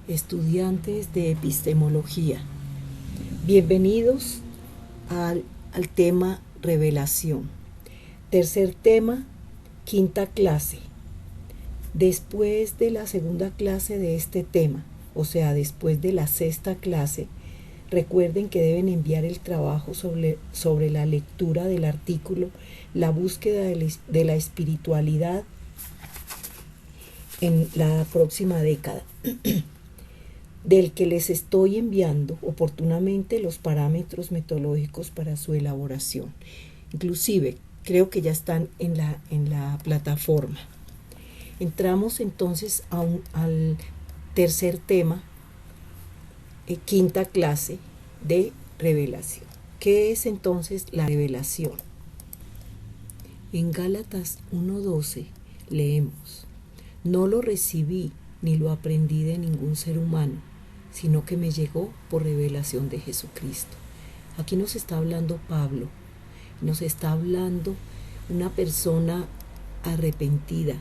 estudiantes de epistemología. Bienvenidos al tema revelación. Tercer tema, quinta clase. Después de la segunda clase de este tema, o sea, después de la sexta clase, recuerden que deben enviar el trabajo sobre la lectura del artículo La búsqueda de la espiritualidad en la próxima década, del que les estoy enviando oportunamente los parámetros metodológicos para su elaboración. Inclusive, creo que ya están en la plataforma. Entramos entonces al tercer tema, quinta clase de revelación. ¿Qué es entonces la revelación? En Gálatas 1:12 leemos: no lo recibí ni lo aprendí de ningún ser humano, sino que me llegó por revelación de Jesucristo. Aquí nos está hablando Pablo, nos está hablando una persona arrepentida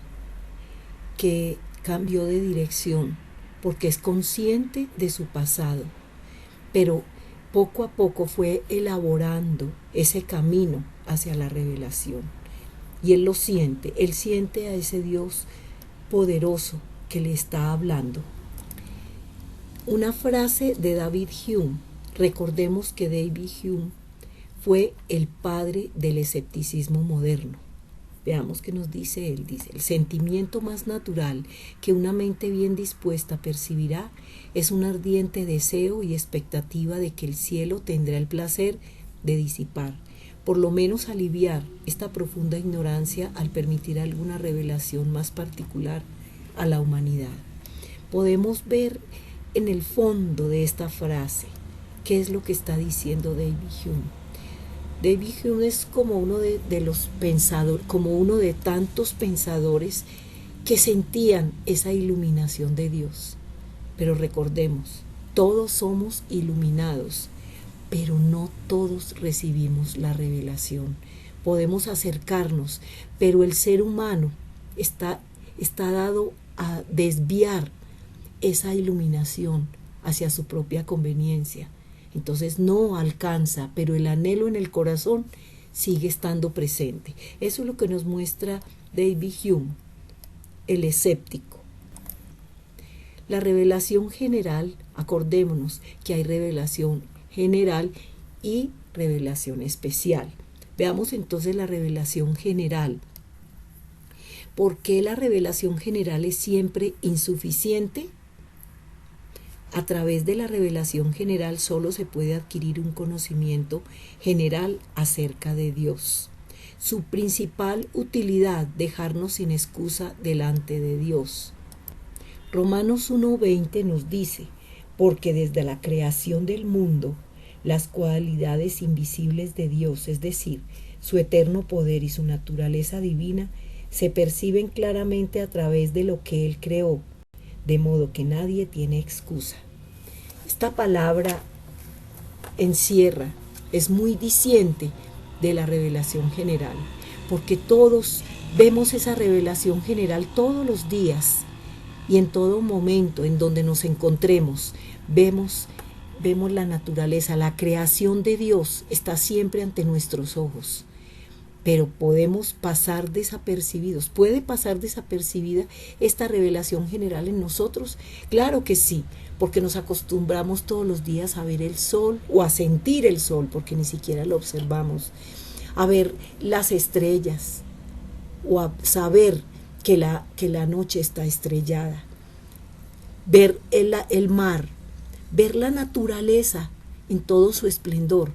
que cambió de dirección porque es consciente de su pasado, pero poco a poco fue elaborando ese camino hacia la revelación. Y él lo siente, él siente a ese Dios poderoso que le está hablando. Una frase de David Hume. Recordemos que David Hume fue el padre del escepticismo moderno. Veamos qué nos dice él. Dice: el sentimiento más natural que una mente bien dispuesta percibirá es un ardiente deseo y expectativa de que el cielo tendrá el placer de disipar, por lo menos aliviar, esta profunda ignorancia al permitir alguna revelación más particular a la humanidad. Podemos ver en el fondo de esta frase qué es lo que está diciendo David Hume. David Hume es como uno de los pensadores, como uno de tantos pensadores que sentían esa iluminación de Dios. Pero recordemos, todos somos iluminados, pero no todos recibimos la revelación. Podemos acercarnos, pero el ser humano está dado a desviar esa iluminación hacia su propia conveniencia. Entonces no alcanza, pero el anhelo en el corazón sigue estando presente. Eso es lo que nos muestra David Hume, el escéptico. La revelación general, acordémonos que hay revelación general y revelación especial. Veamos entonces la revelación general. ¿Por qué la revelación general es siempre insuficiente? A través de la revelación general solo se puede adquirir un conocimiento general acerca de Dios. Su principal utilidad, dejarnos sin excusa delante de Dios. Romanos 1:20 nos dice: porque desde la creación del mundo, las cualidades invisibles de Dios, es decir, su eterno poder y su naturaleza divina, se perciben claramente a través de lo que Él creó, de modo que nadie tiene excusa. Esta palabra encierra, es muy diciente de la revelación general, porque todos vemos esa revelación general todos los días y en todo momento en donde nos encontremos, vemos la naturaleza, la creación de Dios está siempre ante nuestros ojos. Pero podemos pasar desapercibidos. ¿Puede pasar desapercibida esta revelación general en nosotros? Claro que sí, porque nos acostumbramos todos los días a ver el sol o a sentir el sol, porque ni siquiera lo observamos, a ver las estrellas o a saber que la noche está estrellada, ver el mar, ver la naturaleza en todo su esplendor.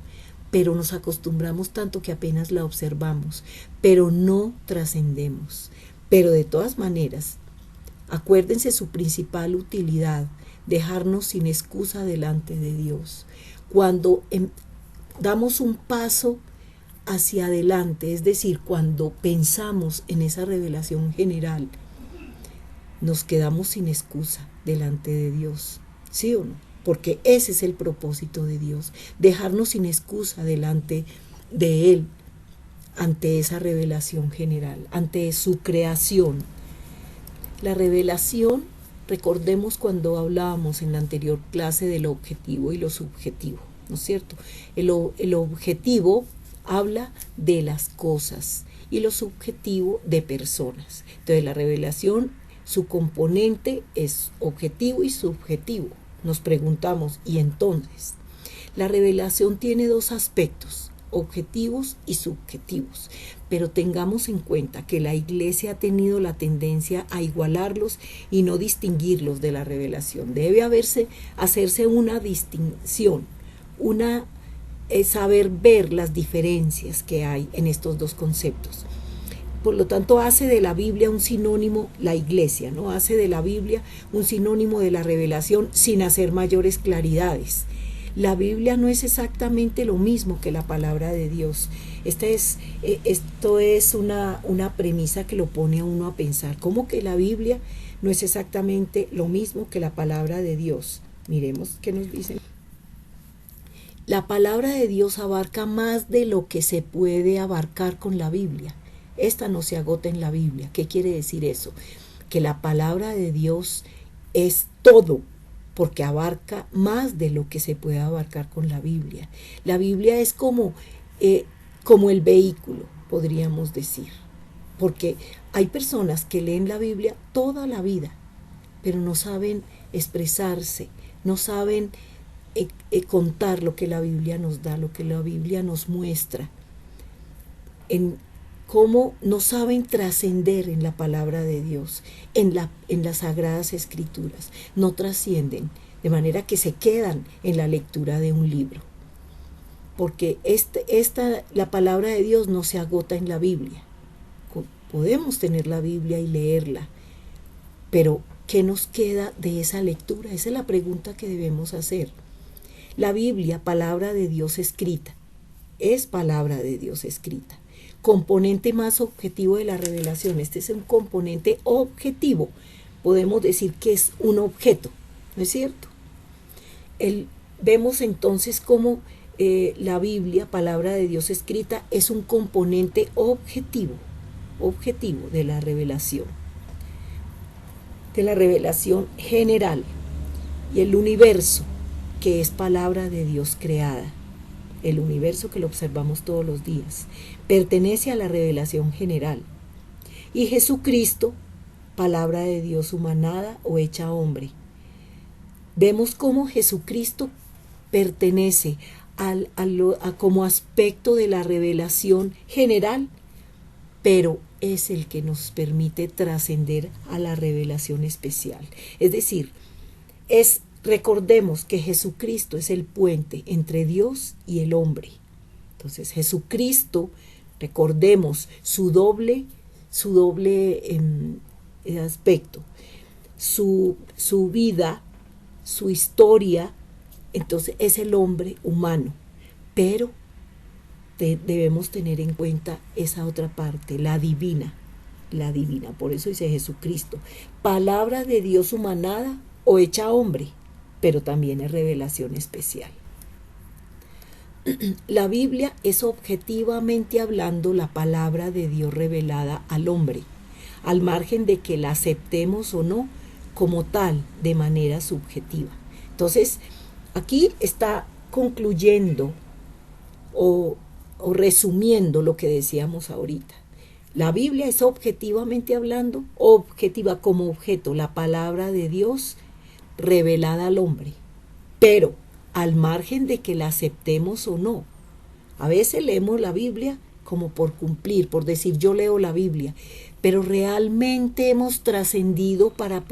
Pero nos acostumbramos tanto que apenas la observamos, pero no trascendemos. Pero de todas maneras, acuérdense su principal utilidad, dejarnos sin excusa delante de Dios. Cuando damos un paso hacia adelante, es decir, cuando pensamos en esa revelación general, nos quedamos sin excusa delante de Dios, ¿sí o no? Porque ese es el propósito de Dios, dejarnos sin excusa delante de Él, ante esa revelación general, ante su creación. La revelación recordemos cuando hablábamos en la anterior clase del objetivo y lo subjetivo, ¿no es cierto? El objetivo habla de las cosas y lo subjetivo de personas. Entonces la revelación, su componente es objetivo y subjetivo. Nos preguntamos, ¿y entonces? La revelación tiene dos aspectos, objetivos y subjetivos, pero tengamos en cuenta que la Iglesia ha tenido la tendencia a igualarlos y no distinguirlos de la revelación. Debe hacerse una distinción, saber ver las diferencias que hay en estos dos conceptos. Por lo tanto, hace de la Biblia un sinónimo, la Iglesia, ¿no? Hace de la Biblia un sinónimo de la revelación sin hacer mayores claridades. La Biblia no es exactamente lo mismo que la palabra de Dios. Esto es una premisa que lo pone a uno a pensar. ¿Cómo que la Biblia no es exactamente lo mismo que la palabra de Dios? Miremos qué nos dicen. La palabra de Dios abarca más de lo que se puede abarcar con la Biblia. Esta no se agota en la Biblia. ¿Qué quiere decir eso? Que la palabra de Dios es todo, porque abarca más de lo que se puede abarcar con la Biblia. La Biblia es como el vehículo, podríamos decir, porque hay personas que leen la Biblia toda la vida, pero no saben expresarse, no saben contar lo que la Biblia nos da, lo que la Biblia nos muestra, en cómo no saben trascender en la palabra de Dios, en las sagradas escrituras, no trascienden, de manera que se quedan en la lectura de un libro, porque la palabra de Dios no se agota en la Biblia. Podemos tener la Biblia y leerla, pero ¿qué nos queda de esa lectura? Esa es la pregunta que debemos hacer. La Biblia, palabra de Dios escrita, es palabra de Dios escrita. Componente más objetivo de la revelación. Este es un componente objetivo. Podemos decir que es un objeto, ¿no es cierto? Vemos entonces cómo la Biblia, palabra de Dios escrita, es un componente objetivo de la revelación general. Y el universo, que es palabra de Dios creada, el universo que lo observamos todos los días, pertenece a la revelación general. Y Jesucristo, palabra de Dios humanada o hecha hombre. Vemos cómo Jesucristo pertenece como aspecto de la revelación general, pero es el que nos permite trascender a la revelación especial. Es decir, recordemos que Jesucristo es el puente entre Dios y el hombre. Entonces Jesucristo, recordemos su doble aspecto, su vida, su historia. Entonces es el hombre humano, pero debemos tener en cuenta esa otra parte, la divina. Por eso dice Jesucristo, palabra de Dios humanada o hecha hombre, pero también es revelación especial. La Biblia es objetivamente hablando la palabra de Dios revelada al hombre, al margen de que la aceptemos o no como tal, de manera subjetiva. Entonces, aquí está concluyendo o resumiendo lo que decíamos ahorita. La Biblia es objetivamente hablando, objetiva como objeto, la palabra de Dios revelada al hombre, pero al margen de que la aceptemos o no. A veces leemos la Biblia como por cumplir, por decir yo leo la Biblia, pero realmente hemos trascendido para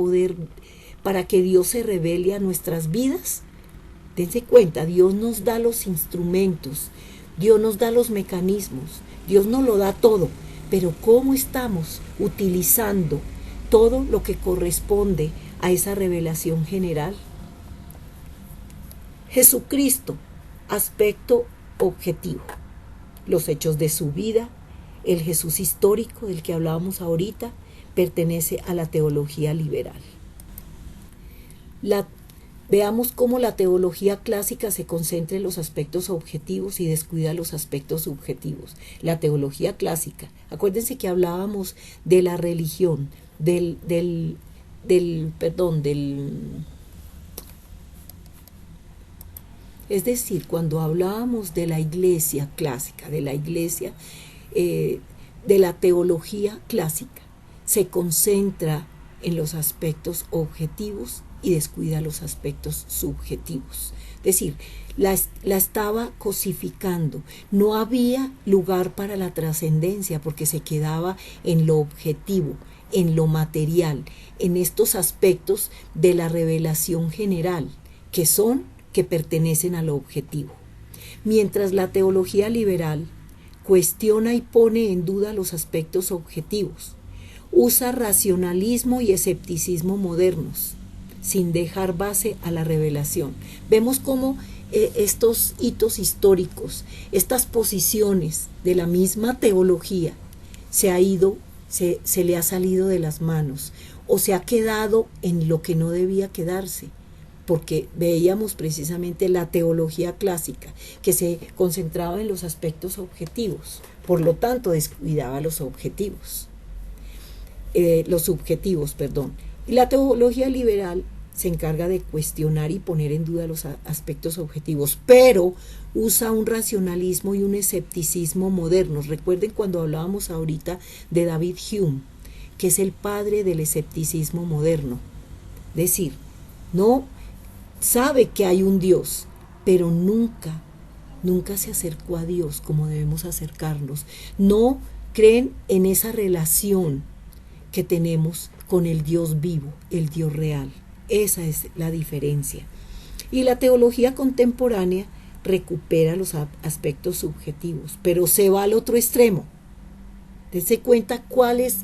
que Dios se revele a nuestras vidas. Dense cuenta, Dios nos da los instrumentos, Dios nos da los mecanismos, Dios nos lo da todo, pero ¿cómo estamos utilizando todo lo que corresponde a esa revelación general? Jesucristo, aspecto objetivo. Los hechos de su vida, el Jesús histórico del que hablábamos ahorita, pertenece a la teología liberal. Veamos cómo la teología clásica se concentra en los aspectos objetivos y descuida los aspectos subjetivos. La teología clásica, acuérdense que hablábamos de la religión, del Es decir, cuando hablábamos de la iglesia clásica, de la iglesia, de la teología clásica, se concentra en los aspectos objetivos y descuida los aspectos subjetivos. Es decir, la estaba cosificando. No había lugar para la trascendencia porque se quedaba en lo objetivo, en lo material, en estos aspectos de la revelación general, que pertenecen a lo objetivo. Mientras la teología liberal cuestiona y pone en duda los aspectos objetivos, usa racionalismo y escepticismo modernos, sin dejar base a la revelación. Vemos cómo estos hitos históricos, estas posiciones de la misma teología, se le ha salido de las manos o se ha quedado en lo que no debía quedarse, porque veíamos precisamente la teología clásica, que se concentraba en los aspectos objetivos, por lo tanto descuidaba los subjetivos. Y la teología liberal se encarga de cuestionar y poner en duda los aspectos objetivos, pero usa un racionalismo y un escepticismo modernos. Recuerden cuando hablábamos ahorita de David Hume, que es el padre del escepticismo moderno. Es decir, no sabe que hay un Dios, pero nunca se acercó a Dios como debemos acercarnos. No creen en esa relación que tenemos con el Dios vivo, el Dios real. Esa es la diferencia. Y la teología contemporánea recupera los aspectos subjetivos, pero se va al otro extremo. Dense cuenta cuál es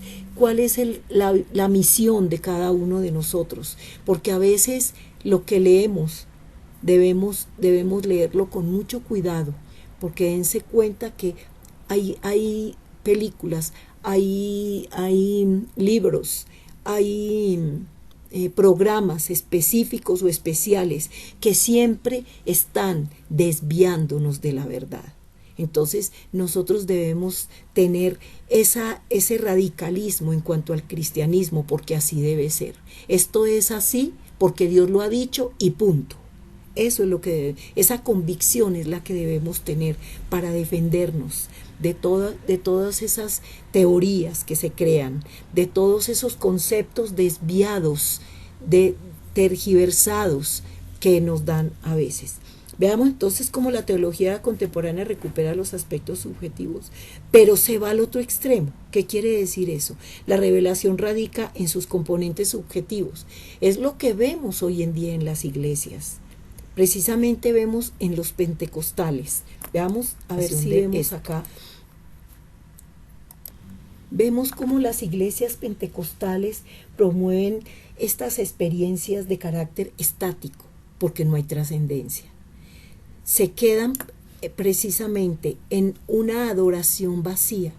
la misión de cada uno de nosotros, porque a veces lo que leemos debemos leerlo con mucho cuidado, porque dense cuenta que hay películas, hay libros, hay programas específicos o especiales que siempre están desviándonos de la verdad. Entonces nosotros debemos tener ese radicalismo en cuanto al cristianismo, porque así debe ser. Esto es así porque Dios lo ha dicho y punto. Eso es esa convicción es la que debemos tener para defendernos de todas esas teorías que se crean, de todos esos conceptos desviados, tergiversados que nos dan a veces. Veamos entonces cómo la teología contemporánea recupera los aspectos subjetivos, pero se va al otro extremo. ¿Qué quiere decir eso? La revelación radica en sus componentes subjetivos. Es lo que vemos hoy en día en las iglesias. Precisamente vemos en los pentecostales. Veamos a ver si vemos acá. Vemos cómo las iglesias pentecostales promueven estas experiencias de carácter estático, porque no hay trascendencia. Se quedan precisamente en una adoración vacía,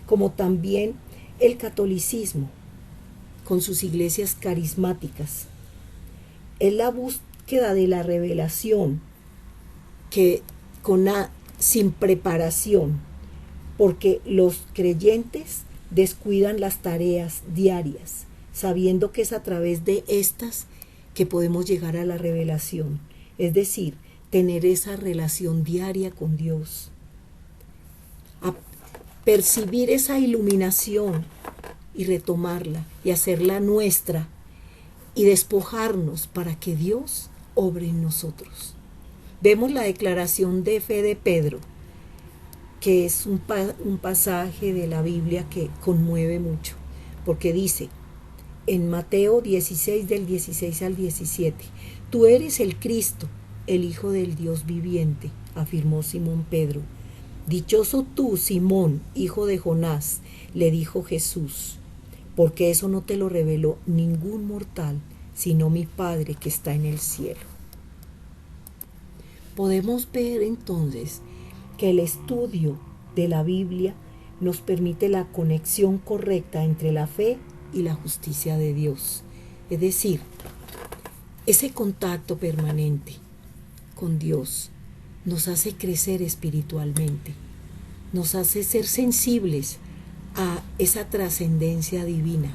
como también el catolicismo, con sus iglesias carismáticas. Es la búsqueda de la revelación sin preparación, porque los creyentes descuidan las tareas diarias, sabiendo que es a través de estas que podemos llegar a la revelación, es decir, tener esa relación diaria con Dios, a percibir esa iluminación y retomarla y hacerla nuestra y despojarnos para que Dios obre en nosotros. Vemos la declaración de fe de Pedro, que es un pasaje de la Biblia que conmueve mucho, porque dice en Mateo 16, del 16 al 17, tú eres el Cristo, el Hijo del Dios viviente, afirmó Simón Pedro. Dichoso tú, Simón, hijo de Jonás, le dijo Jesús, porque eso no te lo reveló ningún mortal, sino mi Padre que está en el cielo. Podemos ver entonces que el estudio de la Biblia nos permite la conexión correcta entre la fe y la justicia de Dios. Es decir, ese contacto permanente con Dios nos hace crecer espiritualmente, nos hace ser sensibles a esa trascendencia divina,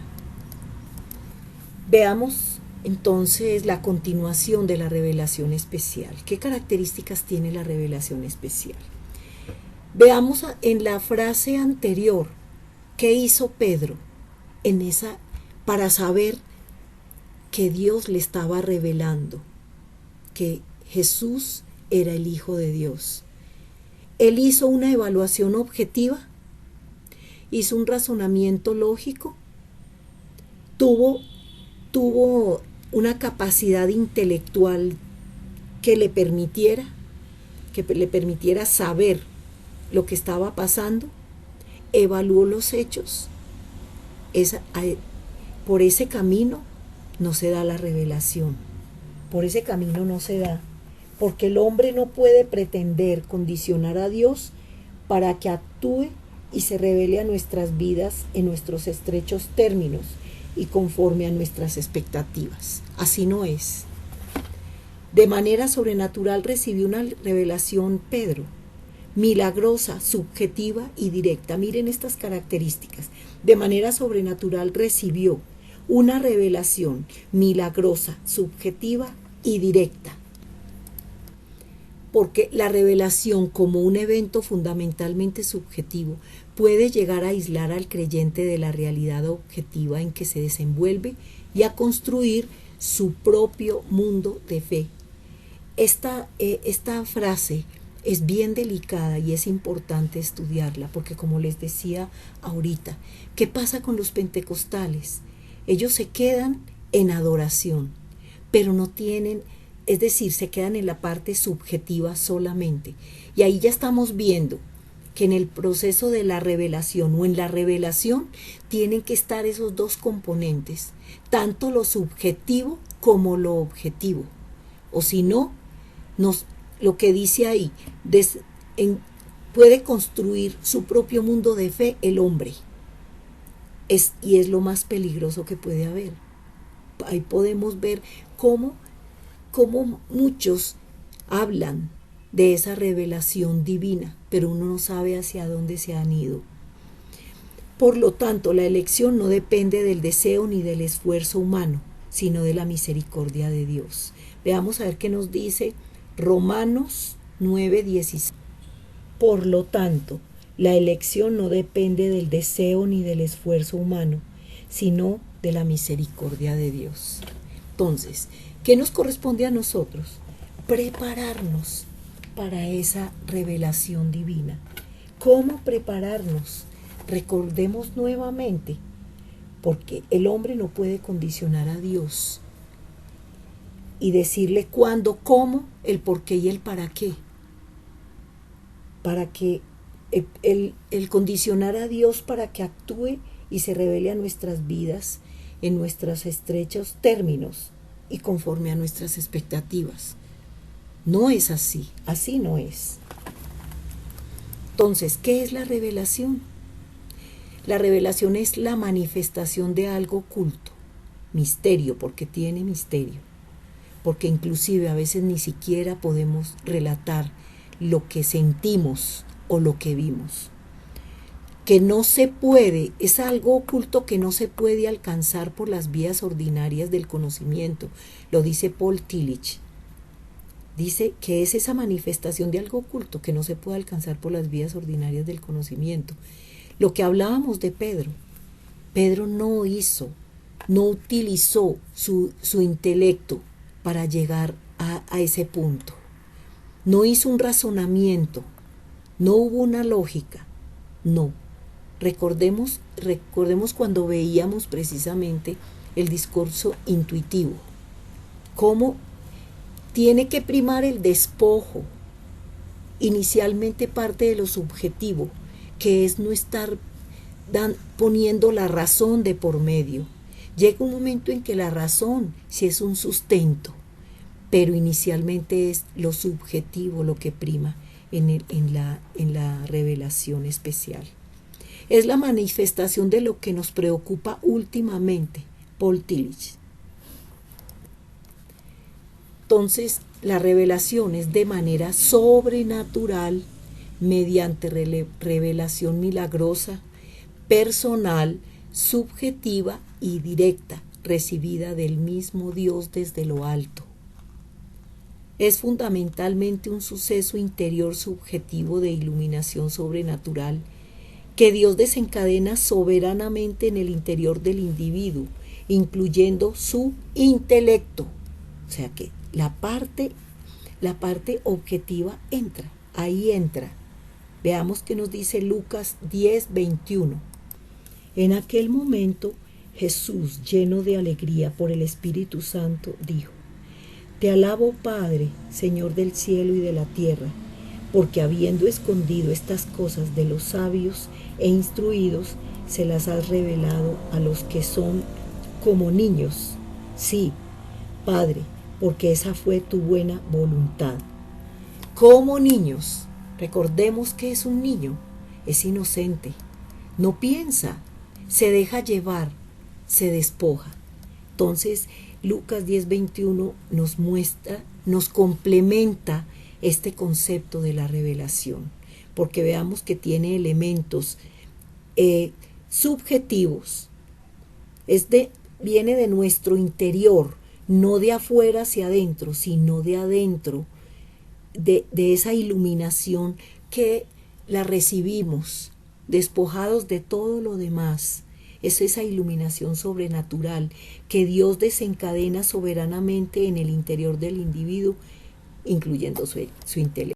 Veamos entonces la continuación de la revelación especial. ¿Qué características tiene la revelación especial? Veamos en la frase anterior qué hizo Pedro para saber que Dios le estaba revelando que Jesús era el Hijo de Dios. Él hizo una evaluación objetiva, hizo un razonamiento lógico, tuvo una capacidad intelectual que le permitiera saber lo que estaba pasando, evaluó los hechos. Por ese camino no se da la revelación, por ese camino no se da, porque el hombre no puede pretender condicionar a Dios para que actúe y se revele a nuestras vidas en nuestros estrechos términos y conforme a nuestras expectativas. Así no es. De manera sobrenatural recibió una revelación Pedro, milagrosa, subjetiva y directa. Miren estas características. De manera sobrenatural recibió una revelación milagrosa, subjetiva y directa. Porque la revelación, como un evento fundamentalmente subjetivo, puede llegar a aislar al creyente de la realidad objetiva en que se desenvuelve y a construir su propio mundo de fe. Esta frase es bien delicada y es importante estudiarla, porque como les decía ahorita, ¿qué pasa con los pentecostales? Ellos se quedan en adoración, pero no tienen, es decir, se quedan en la parte subjetiva solamente. Y ahí ya estamos viendo que en el proceso de la revelación o en la revelación tienen que estar esos dos componentes, tanto lo subjetivo como lo objetivo. O si no, lo que dice ahí, puede construir su propio mundo de fe el hombre. Y es lo más peligroso que puede haber. Ahí podemos ver cómo muchos hablan de esa revelación divina, pero uno no sabe hacia dónde se han ido. Por lo tanto, la elección no depende del deseo ni del esfuerzo humano, sino de la misericordia de Dios. Veamos a ver qué nos dice Romanos 9:16. Por lo tanto, la elección no depende del deseo ni del esfuerzo humano, sino de la misericordia de Dios. Entonces, ¿qué nos corresponde a nosotros? Prepararnos para esa revelación divina. ¿Cómo prepararnos? Recordemos nuevamente, porque el hombre no puede condicionar a Dios y decirle cuándo, cómo, el por qué y el para qué. Para que el condicionar a Dios para que actúe y se revele a nuestras vidas en nuestros estrechos términos y conforme a nuestras expectativas. No es así, así no es. Entonces, ¿qué es la revelación? La revelación es la manifestación de algo oculto, misterio, porque tiene misterio, porque inclusive a veces ni siquiera podemos relatar lo que sentimos o lo que vimos. Que no se puede, es algo oculto que no se puede alcanzar por las vías ordinarias del conocimiento, lo dice Paul Tillich. Dice que es esa manifestación de algo oculto que no se puede alcanzar por las vías ordinarias del conocimiento. Lo que hablábamos de Pedro, Pedro no utilizó su intelecto para llegar a ese punto. No hizo un razonamiento, no hubo una lógica, no. Recordemos cuando veíamos precisamente el discurso intuitivo, cómo tiene que primar el despojo, inicialmente parte de lo subjetivo, que es no estar poniendo la razón de por medio. Llega un momento en que la razón sí es un sustento, pero inicialmente es lo subjetivo lo que prima en la revelación especial. Es la manifestación de lo que nos preocupa últimamente, Paul Tillich. Entonces, la revelación es de manera sobrenatural, mediante revelación milagrosa, personal, subjetiva y directa, recibida del mismo Dios desde lo alto. Es fundamentalmente un suceso interior subjetivo de iluminación sobrenatural que Dios desencadena soberanamente en el interior del individuo, incluyendo su intelecto. O sea que la parte objetiva entra, ahí entra. Veamos qué nos dice Lucas 10:21. En aquel momento Jesús, lleno de alegría por el Espíritu Santo, dijo: Te alabo, Padre, Señor del cielo y de la tierra, porque habiendo escondido estas cosas de los sabios e instruidos, se las has revelado a los que son como niños. Sí, Padre, porque esa fue tu buena voluntad. Como niños, recordemos que es un niño, es inocente, no piensa, se deja llevar, se despoja. Entonces, Lucas 10:21 nos muestra, nos complementa este concepto de la revelación, porque veamos que tiene elementos subjetivos, viene de nuestro interior, no de afuera hacia adentro, sino de adentro, de esa iluminación que la recibimos, despojados de todo lo demás. Es esa iluminación sobrenatural que Dios desencadena soberanamente en el interior del individuo, incluyendo su intelecto.